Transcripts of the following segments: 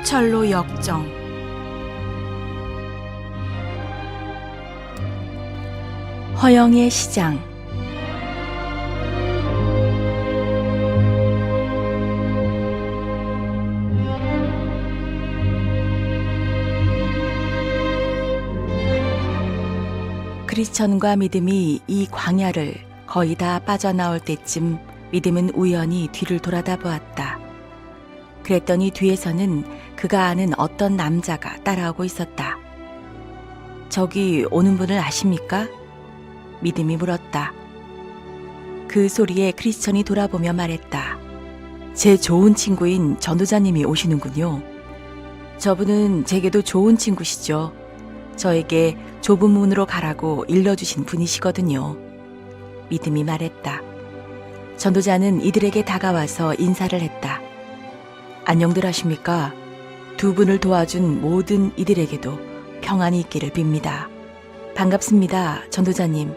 철로 역정. 허영의 시장. 크리스천과 믿음이 이 광야를 거의 다 빠져나올 때쯤 믿음은 우연히 뒤를 돌아다 보았다. 그랬더니 뒤에서는 그가 아는 어떤 남자가 따라오고 있었다. 저기 오는 분을 아십니까? 믿음이 물었다. 그 소리에 크리스천이 돌아보며 말했다. 제 좋은 친구인 전도자님이 오시는군요. 저분은 제게도 좋은 친구시죠. 저에게 좁은 문으로 가라고 일러주신 분이시거든요. 믿음이 말했다. 전도자는 이들에게 다가와서 인사를 했다. 안녕들 하십니까? 두 분을 도와준 모든 이들에게도 평안이 있기를 빕니다. 반갑습니다, 전도자님.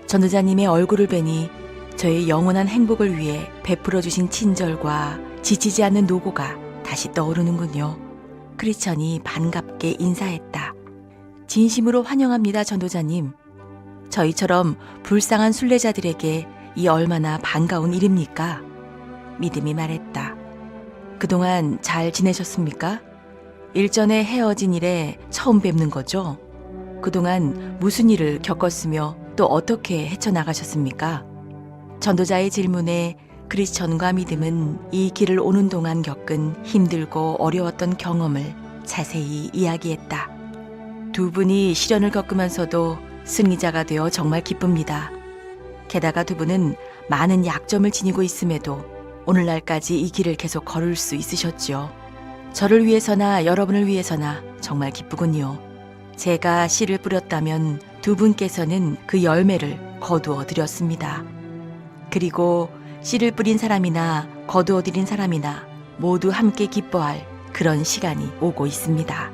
전도자님의 얼굴을 뵈니 저의 영원한 행복을 위해 베풀어주신 친절과 지치지 않는 노고가 다시 떠오르는군요. 크리스천이 반갑게 인사했다. 진심으로 환영합니다, 전도자님. 저희처럼 불쌍한 순례자들에게 이 얼마나 반가운 일입니까? 믿음이 말했다. 그동안 잘 지내셨습니까? 일전에 헤어진 일에 처음 뵙는 거죠? 그동안 무슨 일을 겪었으며 또 어떻게 헤쳐나가셨습니까? 전도자의 질문에 크리스천과 믿음은 이 길을 오는 동안 겪은 힘들고 어려웠던 경험을 자세히 이야기했다. 두 분이 시련을 겪으면서도 승리자가 되어 정말 기쁩니다. 게다가 두 분은 많은 약점을 지니고 있음에도 오늘날까지 이 길을 계속 걸을 수 있으셨죠. 저를 위해서나 여러분을 위해서나 정말 기쁘군요. 제가 씨를 뿌렸다면 두 분께서는 그 열매를 거두어 드렸습니다. 그리고 씨를 뿌린 사람이나 거두어 드린 사람이나 모두 함께 기뻐할 그런 시간이 오고 있습니다.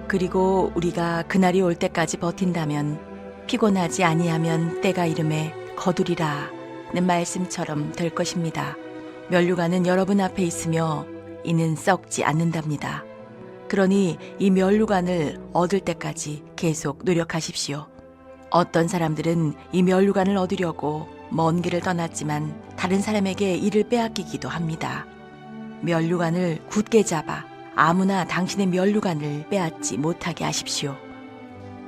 그리고 우리가 그날이 올 때까지 버틴다면 피곤하지 아니하면 때가 이름에 거두리라는 말씀처럼 될 것입니다. 면류관은 여러분 앞에 있으며 이는 썩지 않는답니다. 그러니 이 면류관을 얻을 때까지 계속 노력하십시오. 어떤 사람들은 이 면류관을 얻으려고 먼 길을 떠났지만 다른 사람에게 이를 빼앗기기도 합니다. 면류관을 굳게 잡아 아무나 당신의 면류관을 빼앗지 못하게 하십시오.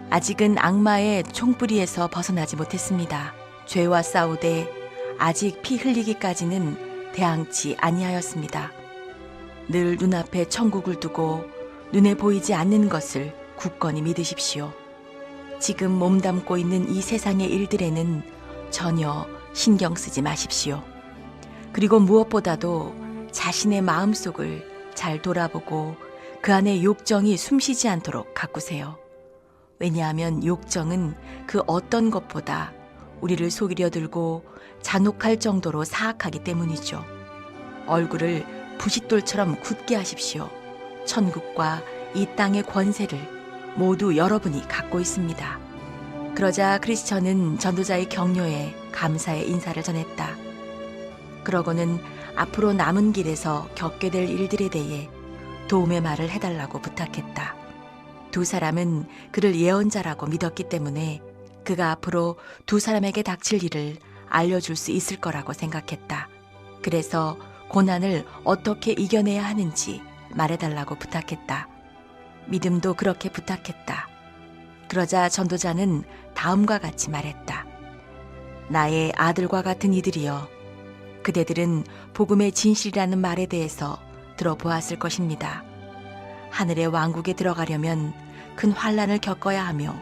아직은 악마의 총뿌리에서 벗어나지 못했습니다. 죄와 싸우되 아직 피 흘리기까지는 대항치 아니하였습니다. 늘 눈앞에 천국을 두고 눈에 보이지 않는 것을 굳건히 믿으십시오. 지금 몸담고 있는 이 세상의 일들에는 전혀 신경 쓰지 마십시오. 그리고 무엇보다도 자신의 마음속을 잘 돌아보고 그 안에 욕정이 숨쉬지 않도록 가꾸세요. 왜냐하면 욕정은 그 어떤 것보다 우리를 속이려 들고 잔혹할 정도로 사악하기 때문이죠. 얼굴을 부싯돌처럼 굳게 하십시오. 천국과 이 땅의 권세를 모두 여러분이 갖고 있습니다. 그러자 크리스천은 전도자의 격려에 감사의 인사를 전했다. 그러고는 앞으로 남은 길에서 겪게 될 일들에 대해 도움의 말을 해달라고 부탁했다. 두 사람은 그를 예언자라고 믿었기 때문에 그가 앞으로 두 사람에게 닥칠 일을 알려줄 수 있을 거라고 생각했다. 그래서 고난을 어떻게 이겨내야 하는지 말해달라고 부탁했다. 믿음도 그렇게 부탁했다. 그러자 전도자는 다음과 같이 말했다. 나의 아들과 같은 이들이여, 그대들은 복음의 진실이라는 말에 대해서 들어보았을 것입니다. 하늘의 왕국에 들어가려면 큰 환난을 겪어야 하며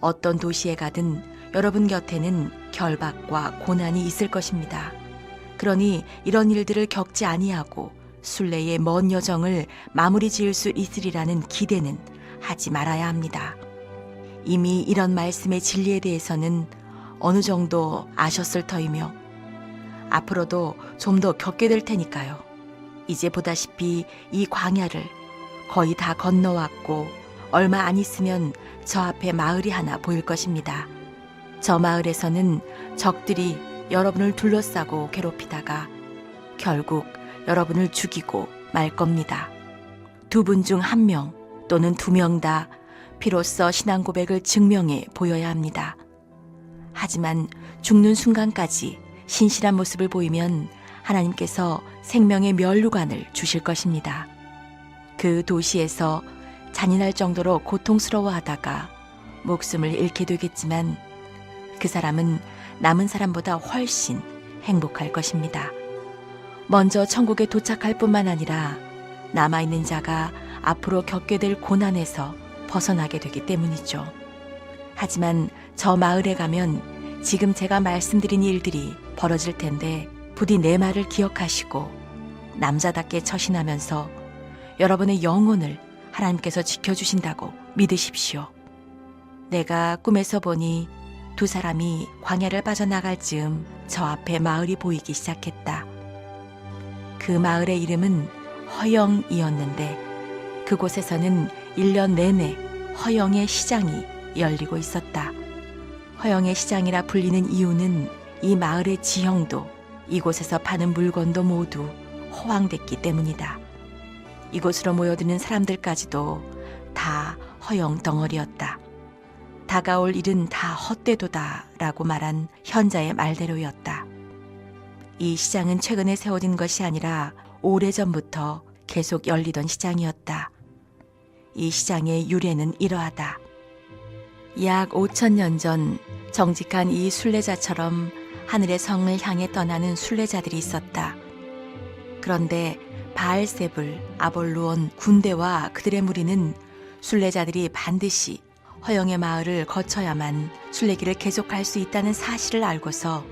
어떤 도시에 가든 여러분 곁에는 결박과 고난이 있을 것입니다. 그러니 이런 일들을 겪지 아니하고 순례의 먼 여정을 마무리 지을 수 있으리라는 기대는 하지 말아야 합니다. 이미 이런 말씀의 진리에 대해서는 어느 정도 아셨을 터이며 앞으로도 좀 더 겪게 될 테니까요. 이제 보다시피 이 광야를 거의 다 건너왔고 얼마 안 있으면 저 앞에 마을이 하나 보일 것입니다. 저 마을에서는 적들이 여러분을 둘러싸고 괴롭히다가 결국 여러분을 죽이고 말 겁니다. 두 분 중 한 명 또는 두 명 다 비로소 신앙 고백을 증명해 보여야 합니다. 하지만 죽는 순간까지 신실한 모습을 보이면 하나님께서 생명의 면류관을 주실 것입니다. 그 도시에서 잔인할 정도로 고통스러워하다가 목숨을 잃게 되겠지만 그 사람은 남은 사람보다 훨씬 행복할 것입니다. 먼저 천국에 도착할 뿐만 아니라 남아있는 자가 앞으로 겪게 될 고난에서 벗어나게 되기 때문이죠. 하지만 저 마을에 가면 지금 제가 말씀드린 일들이 벌어질 텐데 부디 내 말을 기억하시고 남자답게 처신하면서 여러분의 영혼을 하나님께서 지켜주신다고 믿으십시오. 내가 꿈에서 보니 두 사람이 광야를 빠져나갈 즈음 저 앞에 마을이 보이기 시작했다. 그 마을의 이름은 허영이었는데 그곳에서는 1년 내내 허영의 시장이 열리고 있었다. 허영의 시장이라 불리는 이유는 이 마을의 지형도 이곳에서 파는 물건도 모두 허황됐기 때문이다. 이곳으로 모여드는 사람들까지도 다 허영 덩어리였다. 다가올 일은 다 헛되도다 라고 말한 현자의 말대로였다. 이 시장은 최근에 세워진 것이 아니라 오래전부터 계속 열리던 시장이었다. 이 시장의 유래는 이러하다. 약 5,000년 전 정직한 이 순례자처럼 하늘의 성을 향해 떠나는 순례자들이 있었다. 그런데 바알세불, 아볼루온, 군대와 그들의 무리는 순례자들이 반드시 허영의 마을을 거쳐야만 순례길을 계속할 수 있다는 사실을 알고서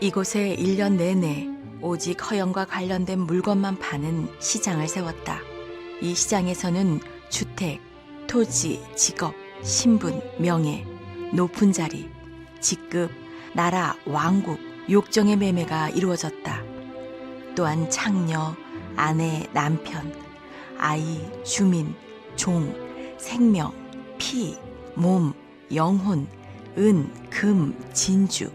이곳에 1년 내내 오직 허영과 관련된 물건만 파는 시장을 세웠다. 이 시장에서는 주택, 토지, 직업, 신분, 명예, 높은 자리, 직급, 나라, 왕국, 욕정의 매매가 이루어졌다. 또한 창녀, 아내, 남편, 아이, 주민, 종, 생명, 피, 몸, 영혼, 은, 금, 진주,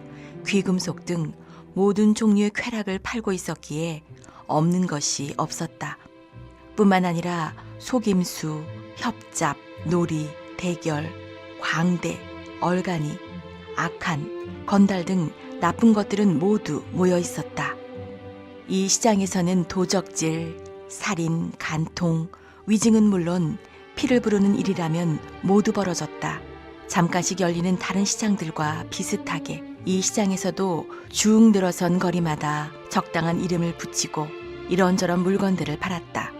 귀금속 등 모든 종류의 쾌락을 팔고 있었기에 없는 것이 없었다. 뿐만 아니라 속임수, 협잡, 놀이, 대결, 광대, 얼간이, 악한, 건달 등 나쁜 것들은 모두 모여 있었다. 이 시장에서는 도적질, 살인, 간통, 위증은 물론 피를 부르는 일이라면 모두 벌어졌다. 잠깐씩 열리는 다른 시장들과 비슷하게 이 시장에서도 쭉 늘어선 거리마다 적당한 이름을 붙이고 이런저런 물건들을 팔았다.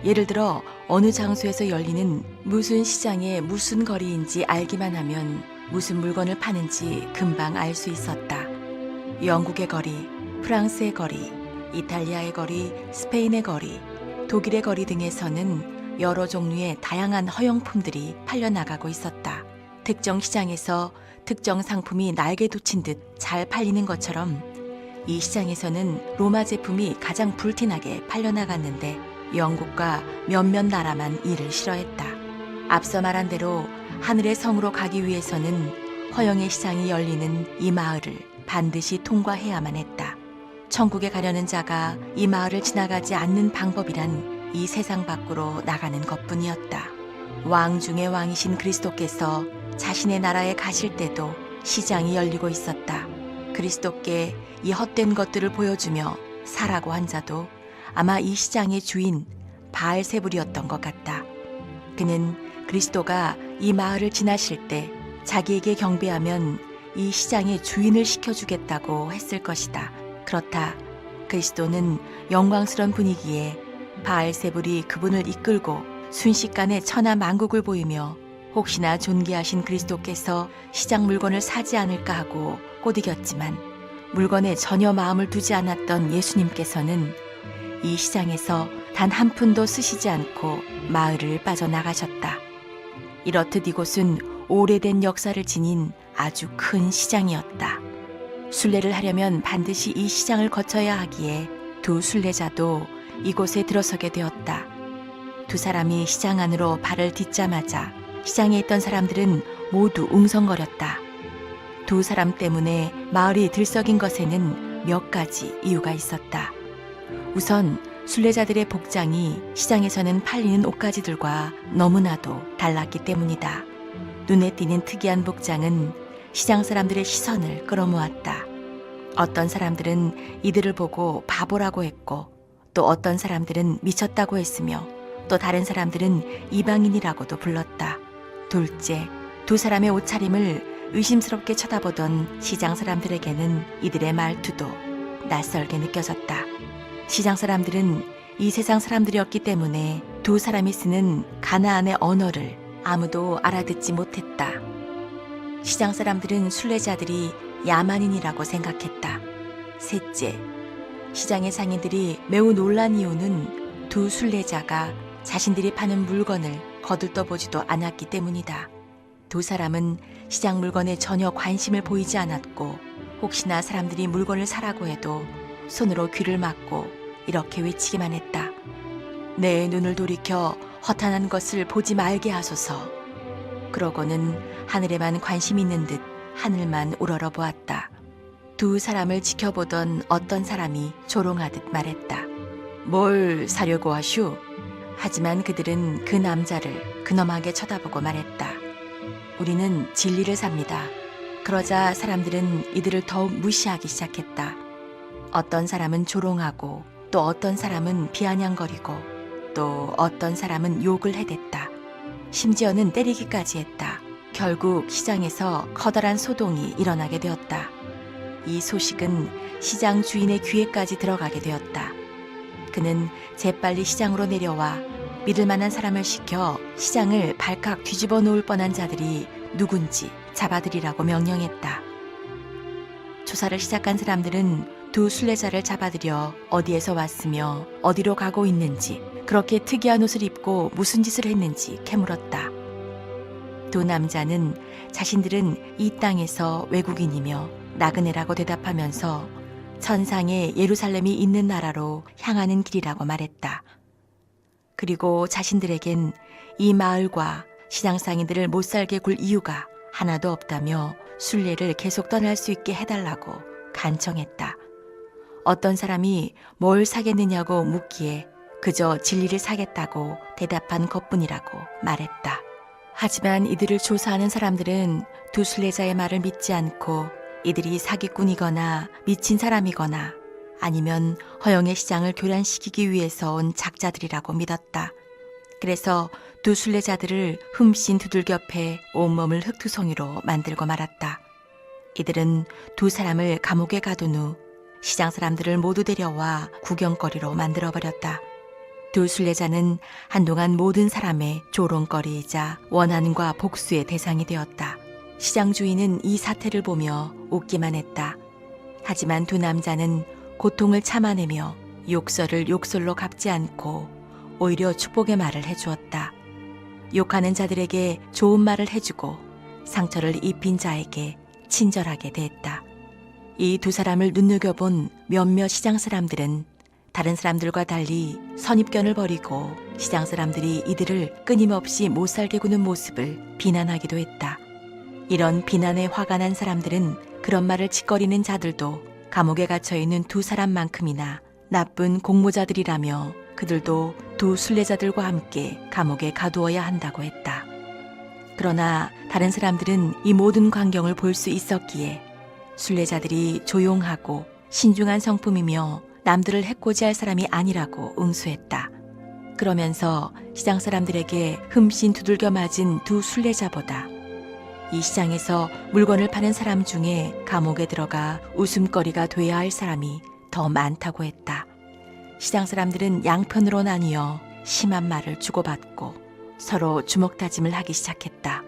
예를 들어 어느 장소에서 열리는 무슨 시장의 무슨 거리인지 알기만 하면 무슨 물건을 파는지 금방 알 수 있었다. 영국의 거리, 프랑스의 거리, 이탈리아의 거리, 스페인의 거리, 독일의 거리 등에서는 여러 종류의 다양한 허영품들이 팔려나가고 있었다. 특정 시장에서 특정 상품이 날개 돋친 듯 잘 팔리는 것처럼 이 시장에서는 로마 제품이 가장 불티나게 팔려나갔는데 영국과 몇몇 나라만 이를 싫어했다. 앞서 말한 대로 하늘의 성으로 가기 위해서는 허영의 시장이 열리는 이 마을을 반드시 통과해야만 했다. 천국에 가려는 자가 이 마을을 지나가지 않는 방법이란 이 세상 밖으로 나가는 것뿐이었다. 왕 중의 왕이신 그리스도께서 자신의 나라에 가실 때도 시장이 열리고 있었다. 그리스도께 이 헛된 것들을 보여주며 사라고 한 자도 아마 이 시장의 주인 바알세불이었던 것 같다. 그는 그리스도가 이 마을을 지나실 때 자기에게 경배하면 이 시장의 주인을 시켜주겠다고 했을 것이다. 그렇다. 그리스도는 영광스러운 분위기에 바알세불이 그분을 이끌고 순식간에 천하 만국을 보이며 혹시나 존귀하신 그리스도께서 시장 물건을 사지 않을까 하고 꼬드겼지만 물건에 전혀 마음을 두지 않았던 예수님께서는 이 시장에서 단 한 푼도 쓰시지 않고 마을을 빠져나가셨다. 이렇듯 이곳은 오래된 역사를 지닌 아주 큰 시장이었다. 순례를 하려면 반드시 이 시장을 거쳐야 하기에 두 순례자도 이곳에 들어서게 되었다. 두 사람이 시장 안으로 발을 딛자마자 시장에 있던 사람들은 모두 웅성거렸다. 두 사람 때문에 마을이 들썩인 것에는 몇 가지 이유가 있었다. 우선 순례자들의 복장이 시장에서는 팔리는 옷가지들과 너무나도 달랐기 때문이다. 눈에 띄는 특이한 복장은 시장 사람들의 시선을 끌어모았다. 어떤 사람들은 이들을 보고 바보라고 했고, 또 어떤 사람들은 미쳤다고 했으며, 또 다른 사람들은 이방인이라고도 불렀다. 둘째, 두 사람의 옷차림을 의심스럽게 쳐다보던 시장 사람들에게는 이들의 말투도 낯설게 느껴졌다. 시장 사람들은 이 세상 사람들이었기 때문에 두 사람이 쓰는 가나안의 언어를 아무도 알아듣지 못했다. 시장 사람들은 순례자들이 야만인이라고 생각했다. 셋째, 시장의 상인들이 매우 놀란 이유는 두 순례자가 자신들이 파는 물건을 거들떠보지도 않았기 때문이다. 두 사람은 시장 물건에 전혀 관심을 보이지 않았고, 혹시나 사람들이 물건을 사라고 해도 손으로 귀를 막고 이렇게 외치기만 했다. 내 눈을 돌이켜 허탄한 것을 보지 말게 하소서. 그러고는 하늘에만 관심이 있는 듯 하늘만 우러러보았다. 두 사람을 지켜보던 어떤 사람이 조롱하듯 말했다. 뭘 사려고 하슈? 하지만 그들은 그 남자를 근엄하게 쳐다보고 말했다. 우리는 진리를 삽니다. 그러자 사람들은 이들을 더욱 무시하기 시작했다. 어떤 사람은 조롱하고, 또 어떤 사람은 비아냥거리고, 또 어떤 사람은 욕을 해댔다. 심지어는 때리기까지 했다. 결국 시장에서 커다란 소동이 일어나게 되었다. 이 소식은 시장 주인의 귀에까지 들어가게 되었다. 그는 재빨리 시장으로 내려와 믿을 만한 사람을 시켜 시장을 발칵 뒤집어 놓을 뻔한 자들이 누군지 잡아들이라고 명령했다. 조사를 시작한 사람들은 두 순례자를 잡아들여 어디에서 왔으며 어디로 가고 있는지, 그렇게 특이한 옷을 입고 무슨 짓을 했는지 캐물었다. 두 남자는 자신들은 이 땅에서 외국인이며 나그네라고 대답하면서 천상의 예루살렘이 있는 나라로 향하는 길이라고 말했다. 그리고 자신들에겐 이 마을과 시장 상인들을 못살게 굴 이유가 하나도 없다며 순례를 계속 떠날 수 있게 해달라고 간청했다. 어떤 사람이 뭘 사겠느냐고 묻기에 그저 진리를 사겠다고 대답한 것뿐이라고 말했다. 하지만 이들을 조사하는 사람들은 두 순례자의 말을 믿지 않고 이들이 사기꾼이거나 미친 사람이거나 아니면 허영의 시장을 교란시키기 위해서 온 작자들이라고 믿었다. 그래서 두 순례자들을 흠씬 두들겨 패 온몸을 흙투성이로 만들고 말았다. 이들은 두 사람을 감옥에 가둔 후 시장 사람들을 모두 데려와 구경거리로 만들어버렸다. 두 순례자는 한동안 모든 사람의 조롱거리이자 원한과 복수의 대상이 되었다. 시장 주인은 이 사태를 보며 웃기만 했다. 하지만 두 남자는 고통을 참아내며 욕설을 욕설로 갚지 않고 오히려 축복의 말을 해주었다. 욕하는 자들에게 좋은 말을 해주고 상처를 입힌 자에게 친절하게 대했다. 이 두 사람을 눈여겨본 몇몇 시장 사람들은 다른 사람들과 달리 선입견을 버리고 시장 사람들이 이들을 끊임없이 못살게 구는 모습을 비난하기도 했다. 이런 비난에 화가 난 사람들은 그런 말을 짓거리는 자들도 감옥에 갇혀있는 두 사람만큼이나 나쁜 공모자들이라며 그들도 두 순례자들과 함께 감옥에 가두어야 한다고 했다. 그러나 다른 사람들은 이 모든 광경을 볼 수 있었기에 순례자들이 조용하고 신중한 성품이며 남들을 해코지할 사람이 아니라고 응수했다. 그러면서 시장 사람들에게 흠씬 두들겨 맞은 두 순례자보다 이 시장에서 물건을 파는 사람 중에 감옥에 들어가 웃음거리가 돼야 할 사람이 더 많다고 했다. 시장 사람들은 양편으로 나뉘어 심한 말을 주고받고 서로 주먹다짐을 하기 시작했다.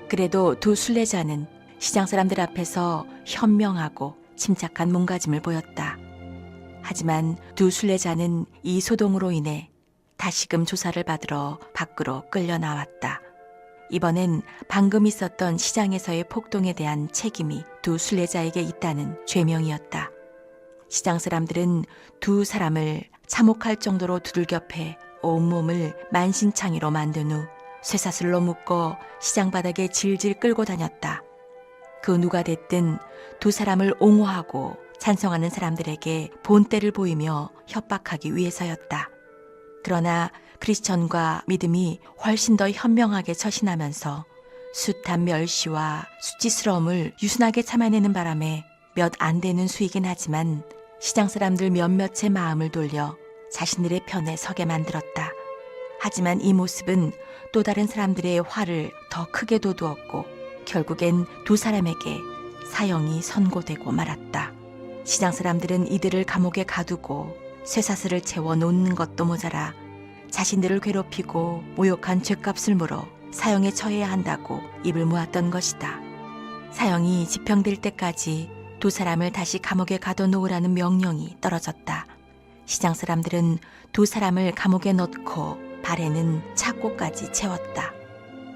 그래도 두 순례자는 시장 사람들 앞에서 현명하고 침착한 몸가짐을 보였다. 하지만 두 순례자는 이 소동으로 인해 다시금 조사를 받으러 밖으로 끌려 나왔다. 이번엔 방금 있었던 시장에서의 폭동에 대한 책임이 두 순례자에게 있다는 죄명이었다. 시장 사람들은 두 사람을 참혹할 정도로 두들겨 패 온몸을 만신창이로 만든 후 쇠사슬로 묶어 시장 바닥에 질질 끌고 다녔다. 그 누가 됐든 두 사람을 옹호하고 찬성하는 사람들에게 본때를 보이며 협박하기 위해서였다. 그러나 크리스천과 믿음이 훨씬 더 현명하게 처신하면서 숱한 멸시와 수치스러움을 유순하게 참아내는 바람에 몇 안 되는 수이긴 하지만 시장 사람들 몇몇의 마음을 돌려 자신들의 편에 서게 만들었다. 하지만 이 모습은 또 다른 사람들의 화를 더 크게 돋우었고 결국엔 두 사람에게 사형이 선고되고 말았다. 시장 사람들은 이들을 감옥에 가두고 쇠사슬을 채워 놓는 것도 모자라 자신들을 괴롭히고 모욕한 죗값을 물어 사형에 처해야 한다고 입을 모았던 것이다. 사형이 집행될 때까지 두 사람을 다시 감옥에 가둬놓으라는 명령이 떨어졌다. 시장 사람들은 두 사람을 감옥에 넣고 발에는 착고까지 채웠다.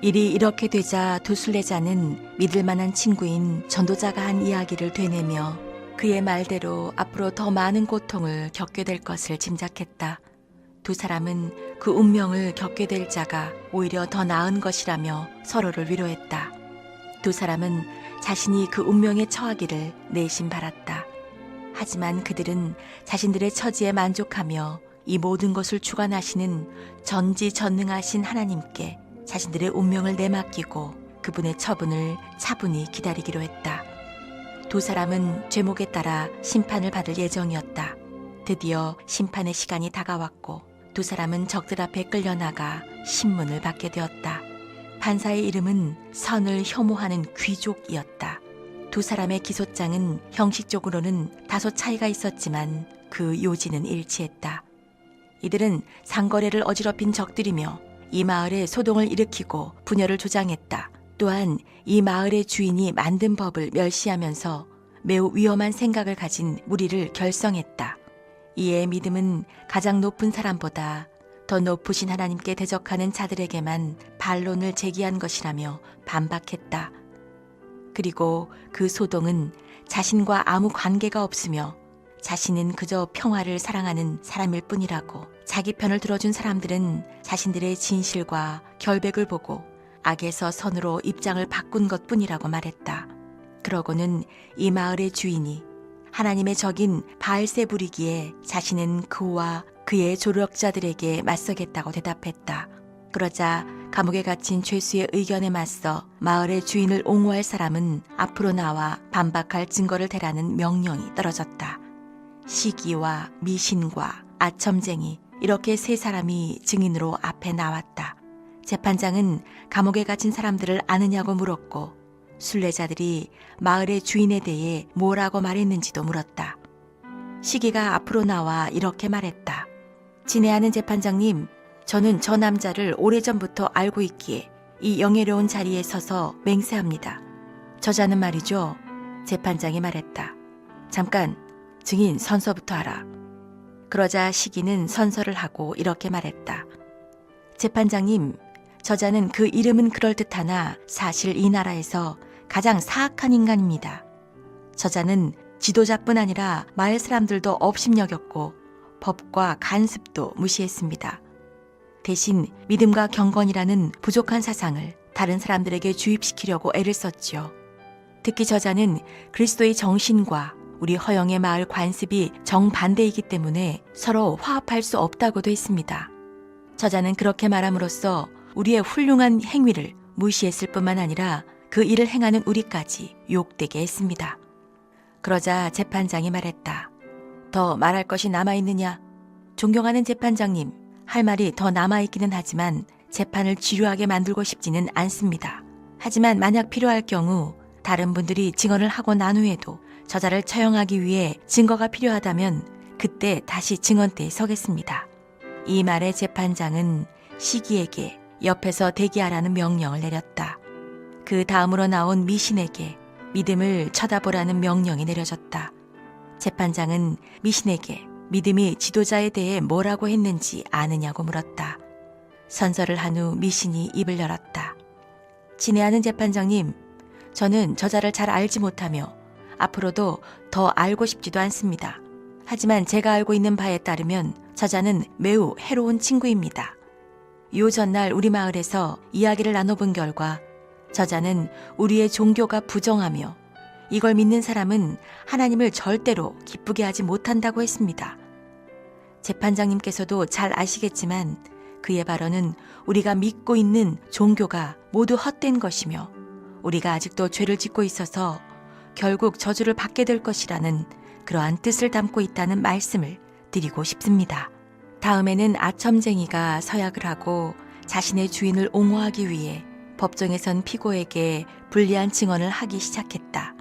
일이 이렇게 되자 두 순례자는 믿을 만한 친구인 전도자가 한 이야기를 되뇌며 그의 말대로 앞으로 더 많은 고통을 겪게 될 것을 짐작했다. 두 사람은 그 운명을 겪게 될 자가 오히려 더 나은 것이라며 서로를 위로했다. 두 사람은 자신이 그 운명에 처하기를 내심 바랐다. 하지만 그들은 자신들의 처지에 만족하며 이 모든 것을 주관하시는 전지전능하신 하나님께 자신들의 운명을 내맡기고 그분의 처분을 차분히 기다리기로 했다. 두 사람은 죄목에 따라 심판을 받을 예정이었다. 드디어 심판의 시간이 다가왔고 두 사람은 적들 앞에 끌려나가 신문을 받게 되었다. 판사의 이름은 선을 혐오하는 귀족이었다. 두 사람의 기소장은 형식적으로는 다소 차이가 있었지만 그 요지는 일치했다. 이들은 상거래를 어지럽힌 적들이며 이 마을에 소동을 일으키고 분열을 조장했다. 또한 이 마을의 주인이 만든 법을 멸시하면서 매우 위험한 생각을 가진 무리를 결성했다. 이에 믿음은 가장 높은 사람보다 더 높으신 하나님께 대적하는 자들에게만 반론을 제기한 것이라며 반박했다. 그리고 그 소동은 자신과 아무 관계가 없으며 자신은 그저 평화를 사랑하는 사람일 뿐이라고 자기 편을 들어준 사람들은 자신들의 진실과 결백을 보고 악에서 선으로 입장을 바꾼 것뿐이라고 말했다. 그러고는 이 마을의 주인이 하나님의 적인 바알세불이기에 자신은 그와 그의 조력자들에게 맞서겠다고 대답했다. 그러자 감옥에 갇힌 죄수의 의견에 맞서 마을의 주인을 옹호할 사람은 앞으로 나와 반박할 증거를 대라는 명령이 떨어졌다. 시기와 미신과 아첨쟁이 이렇게 세 사람이 증인으로 앞에 나왔다. 재판장은 감옥에 갇힌 사람들을 아느냐고 물었고 순례자들이 마을의 주인에 대해 뭐라고 말했는지도 물었다. 시기가 앞으로 나와 이렇게 말했다. 진행하는 재판장님, 저는 저 남자를 오래전부터 알고 있기에 이 영예로운 자리에 서서 맹세합니다. 저자는 말이죠. 재판장이 말했다. 잠깐, 증인 선서부터 하라. 그러자 시기는 선서를 하고 이렇게 말했다. 재판장님, 저자는 그 이름은 그럴듯하나 사실 이 나라에서 가장 사악한 인간입니다. 저자는 지도자뿐 아니라 마을 사람들도 업심여겼고 법과 간습도 무시했습니다. 대신 믿음과 경건이라는 부족한 사상을 다른 사람들에게 주입시키려고 애를 썼지요. 특히 저자는 그리스도의 정신과 우리 허영의 마을 관습이 정반대이기 때문에 서로 화합할 수 없다고도 했습니다. 저자는 그렇게 말함으로써 우리의 훌륭한 행위를 무시했을 뿐만 아니라 그 일을 행하는 우리까지 욕되게 했습니다. 그러자 재판장이 말했다. 더 말할 것이 남아있느냐? 존경하는 재판장님, 할 말이 더 남아있기는 하지만 재판을 지루하게 만들고 싶지는 않습니다. 하지만 만약 필요할 경우 다른 분들이 증언을 하고 난 후에도 저자를 처형하기 위해 증거가 필요하다면 그때 다시 증언대에 서겠습니다. 이 말에 재판장은 시기에게 옆에서 대기하라는 명령을 내렸다. 그 다음으로 나온 미신에게 믿음을 쳐다보라는 명령이 내려졌다. 재판장은 미신에게 믿음이 지도자에 대해 뭐라고 했는지 아느냐고 물었다. 선서를 한 후 미신이 입을 열었다. 진행하는 재판장님, 저는 저자를 잘 알지 못하며 앞으로도 더 알고 싶지도 않습니다. 하지만 제가 알고 있는 바에 따르면 저자는 매우 해로운 친구입니다. 요 전날 우리 마을에서 이야기를 나눠본 결과 저자는 우리의 종교가 부정하며 이걸 믿는 사람은 하나님을 절대로 기쁘게 하지 못한다고 했습니다. 재판장님께서도 잘 아시겠지만 그의 발언은 우리가 믿고 있는 종교가 모두 헛된 것이며 우리가 아직도 죄를 짓고 있어서 결국 저주를 받게 될 것이라는 그러한 뜻을 담고 있다는 말씀을 드리고 싶습니다. 다음에는 아첨쟁이가 서약을 하고 자신의 주인을 옹호하기 위해 법정에선 피고에게 불리한 증언을 하기 시작했다.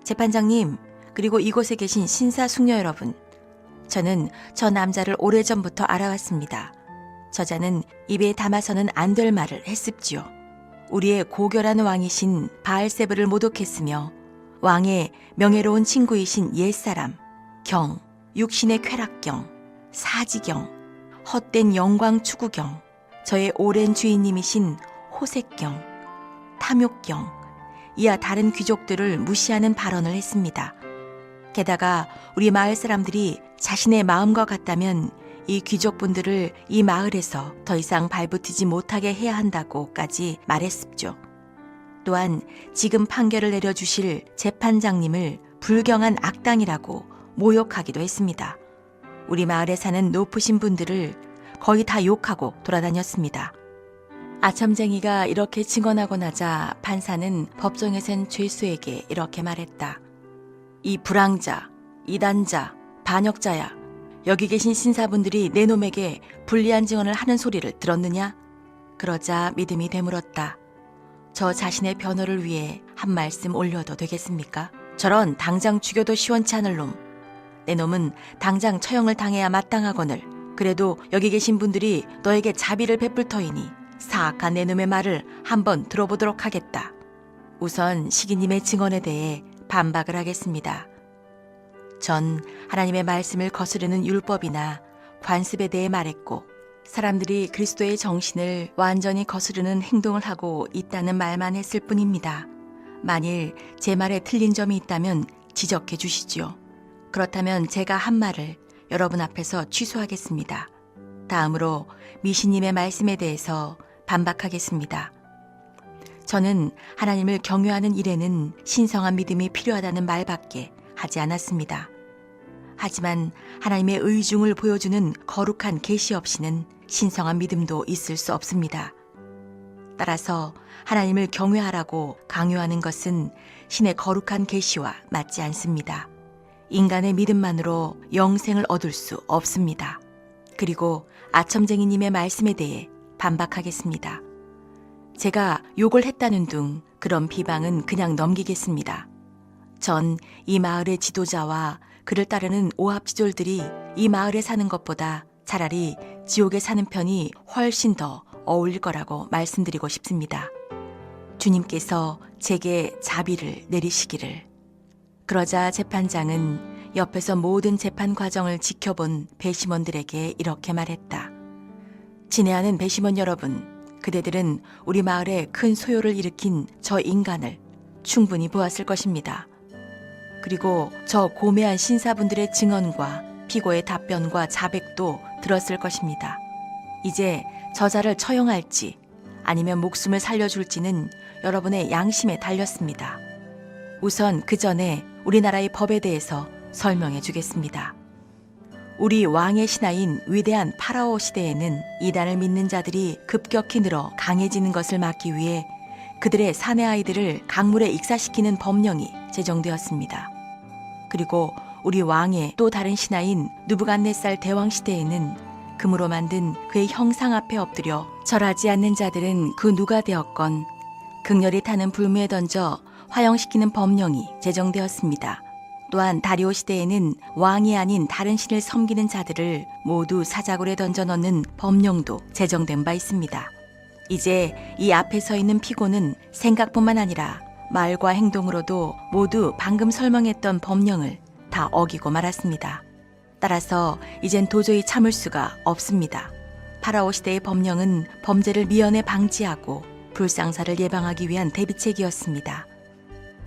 재판장님, 그리고 이곳에 계신 신사숙녀 여러분, 저는 저 남자를 오래전부터 알아왔습니다. 저자는 입에 담아서는 안 될 말을 했습지요. 우리의 고결한 왕이신 바알세브를 모독했으며 왕의 명예로운 친구이신 옛사람, 경, 육신의 쾌락경, 사지경, 헛된 영광 추구경, 저의 오랜 주인님이신 호색경, 탐욕경, 이와 다른 귀족들을 무시하는 발언을 했습니다. 게다가 우리 마을 사람들이 자신의 마음과 같다면 이 귀족분들을 이 마을에서 더 이상 발붙이지 못하게 해야 한다고까지 말했습죠. 또한 지금 판결을 내려주실 재판장님을 불경한 악당이라고 모욕하기도 했습니다. 우리 마을에 사는 높으신 분들을 거의 다 욕하고 돌아다녔습니다. 아첨쟁이가 이렇게 증언하고 나자 판사는 법정에 선 죄수에게 이렇게 말했다. 이 불황자, 이단자, 반역자야. 여기 계신 신사분들이 내 놈에게 불리한 증언을 하는 소리를 들었느냐? 그러자 믿음이 되물었다. 저 자신의 변호를 위해 한 말씀 올려도 되겠습니까? 저런 당장 죽여도 시원치 않을 놈. 내 놈은 당장 처형을 당해야 마땅하거늘. 그래도 여기 계신 분들이 너에게 자비를 베풀 터이니 사악한 내 놈의 말을 한번 들어보도록 하겠다. 우선 시기님의 증언에 대해 반박을 하겠습니다. 전 하나님의 말씀을 거스르는 율법이나 관습에 대해 말했고 사람들이 그리스도의 정신을 완전히 거스르는 행동을 하고 있다는 말만 했을 뿐입니다. 만일 제 말에 틀린 점이 있다면 지적해 주시지요. 그렇다면 제가 한 말을 여러분 앞에서 취소하겠습니다. 다음으로 미시님의 말씀에 대해서 반박하겠습니다. 저는 하나님을 경외하는 일에는 신성한 믿음이 필요하다는 말밖에 하지 않았습니다. 하지만 하나님의 의중을 보여주는 거룩한 계시 없이는 신성한 믿음도 있을 수 없습니다. 따라서 하나님을 경외하라고 강요하는 것은 신의 거룩한 계시와 맞지 않습니다. 인간의 믿음만으로 영생을 얻을 수 없습니다. 그리고 아첨쟁이님의 말씀에 대해 반박하겠습니다. 제가 욕을 했다는 둥 그런 비방은 그냥 넘기겠습니다. 전 이 마을의 지도자와 그를 따르는 오합지졸들이 이 마을에 사는 것보다 차라리 지옥에 사는 편이 훨씬 더 어울릴 거라고 말씀드리고 싶습니다. 주님께서 제게 자비를 내리시기를. 그러자 재판장은 옆에서 모든 재판 과정을 지켜본 배심원들에게 이렇게 말했다. 친애하는 배심원 여러분, 그대들은 우리 마을에 큰 소요를 일으킨 저 인간을 충분히 보았을 것입니다. 그리고 저 고매한 신사분들의 증언과 피고의 답변과 자백도 들었을 것입니다. 이제 저자를 처형할지 아니면 목숨을 살려줄지는 여러분의 양심에 달렸습니다. 우선 그 전에 우리나라의 법에 대해서 설명해 주겠습니다. 우리 왕의 신하인 위대한 파라오 시대에는 이단을 믿는 자들이 급격히 늘어 강해지는 것을 막기 위해 그들의 사내 아이들을 강물에 익사시키는 법령이 제정되었습니다. 그리고 우리 왕의 또 다른 신하인 느부갓네살 대왕 시대에는 금으로 만든 그의 형상 앞에 엎드려 절하지 않는 자들은 그 누가 되었건 극렬히 타는 불무에 던져 화형시키는 법령이 제정되었습니다. 또한 다리오 시대에는 왕이 아닌 다른 신을 섬기는 자들을 모두 사자굴에 던져 넣는 법령도 제정된 바 있습니다. 이제 이 앞에 서 있는 피고는 생각뿐만 아니라 말과 행동으로도 모두 방금 설명했던 법령을 다 어기고 말았습니다. 따라서 이젠 도저히 참을 수가 없습니다. 파라오 시대의 법령은 범죄를 미연에 방지하고 불상사를 예방하기 위한 대비책이었습니다.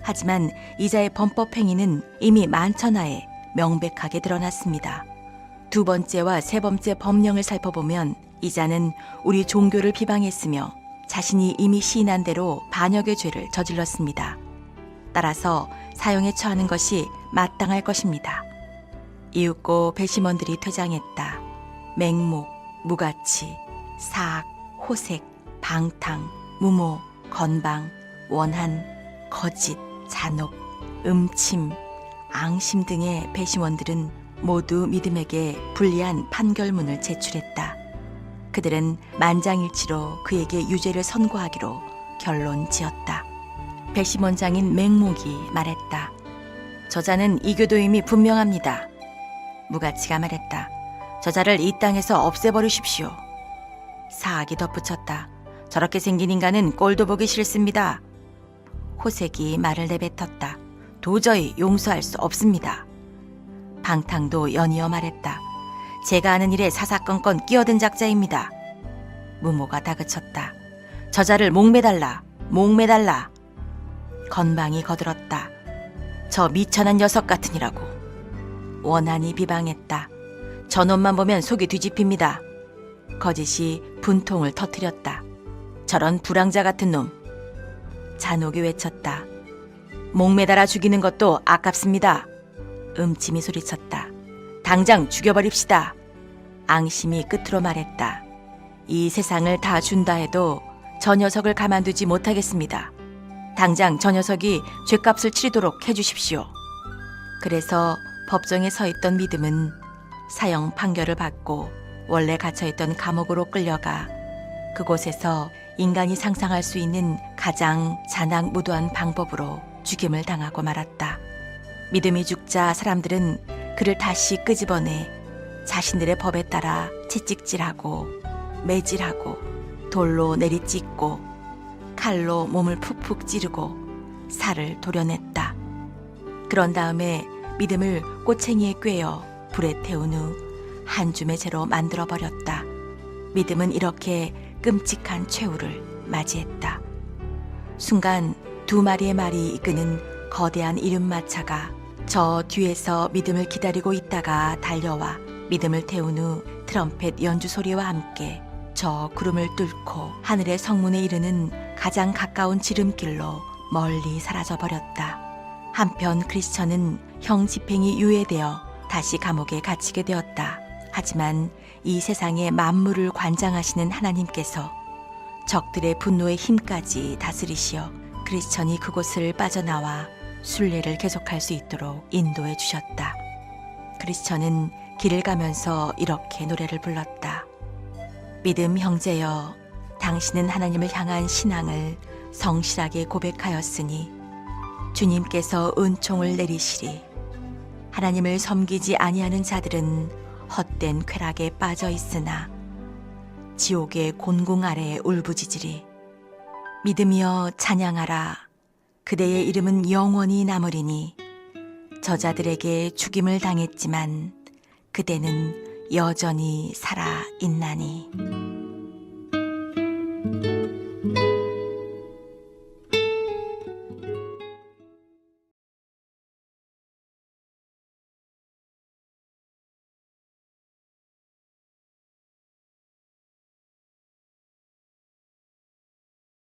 하지만 이자의 범법 행위는 이미 만천하에 명백하게 드러났습니다. 두 번째와 세 번째 법령을 살펴보면 이자는 우리 종교를 비방했으며 자신이 이미 시인한 대로 반역의 죄를 저질렀습니다. 따라서 사형에 처하는 것이 마땅할 것입니다. 이윽고 배심원들이 퇴장했다. 맹목, 무가치, 사악, 호색, 방탕, 무모, 건방, 원한, 거짓, 잔혹, 음침, 앙심 등의 배심원들은 모두 믿음에게 불리한 판결문을 제출했다. 그들은 만장일치로 그에게 유죄를 선고하기로 결론 지었다. 배심원장인 맹목이 말했다. 저자는 이교도임이 분명합니다. 무가치가 말했다. 저자를 이 땅에서 없애버리십시오. 사악이 덧붙였다. 저렇게 생긴 인간은 꼴도 보기 싫습니다. 호색이 말을 내뱉었다. 도저히 용서할 수 없습니다. 방탕도 연이어 말했다. 제가 아는 일에 사사건건 끼어든 작자입니다. 무모가 다그쳤다. 저자를 목매달라, 목매달라. 건방이 거들었다. 저 미천한 녀석 같으니라고. 원한이 비방했다. 저놈만 보면 속이 뒤집힙니다. 거짓이 분통을 터뜨렸다. 저런 불황자 같은 놈. 잔혹이 외쳤다. 목매달아 죽이는 것도 아깝습니다. 음침이 소리쳤다. 당장 죽여버립시다. 앙심이 끝으로 말했다. 이 세상을 다 준다 해도 저 녀석을 가만두지 못하겠습니다. 당장 저 녀석이 죗값을 치르도록 해주십시오. 그래서 법정에 서 있던 믿음은 사형 판결을 받고 원래 갇혀있던 감옥으로 끌려가 그곳에서 인간이 상상할 수 있는 가장 잔악무도한 방법으로 죽임을 당하고 말았다. 믿음이 죽자 사람들은 그를 다시 끄집어내 자신들의 법에 따라 채찍질하고 매질하고 돌로 내리찢고 칼로 몸을 푹푹 찌르고 살을 도려냈다. 그런 다음에 믿음을 꼬챙이에 꿰어 불에 태운 후 한 줌의 재로 만들어버렸다. 믿음은 이렇게 끔찍한 최후를 맞이했다. 순간 두 마리의 말이 이끄는 거대한 이륜마차가 저 뒤에서 믿음을 기다리고 있다가 달려와 믿음을 태운 후 트럼펫 연주 소리와 함께 저 구름을 뚫고 하늘의 성문에 이르는 가장 가까운 지름길로 멀리 사라져버렸다. 한편 크리스천은 형 집행이 유예되어 다시 감옥에 갇히게 되었다. 하지만 이 세상의 만물을 관장하시는 하나님께서 적들의 분노의 힘까지 다스리시어 크리스천이 그곳을 빠져나와 순례를 계속할 수 있도록 인도해 주셨다. 크리스천은 길을 가면서 이렇게 노래를 불렀다. 믿음 형제여, 당신은 하나님을 향한 신앙을 성실하게 고백하였으니 주님께서 은총을 내리시리. 하나님을 섬기지 아니하는 자들은 헛된 쾌락에 빠져 있으나 지옥의 곤궁 아래에 울부짖으리. 믿음이여 찬양하라. 그대의 이름은 영원히 남으리니 저자들에게 죽임을 당했지만 그대는 여전히 살아 있나니.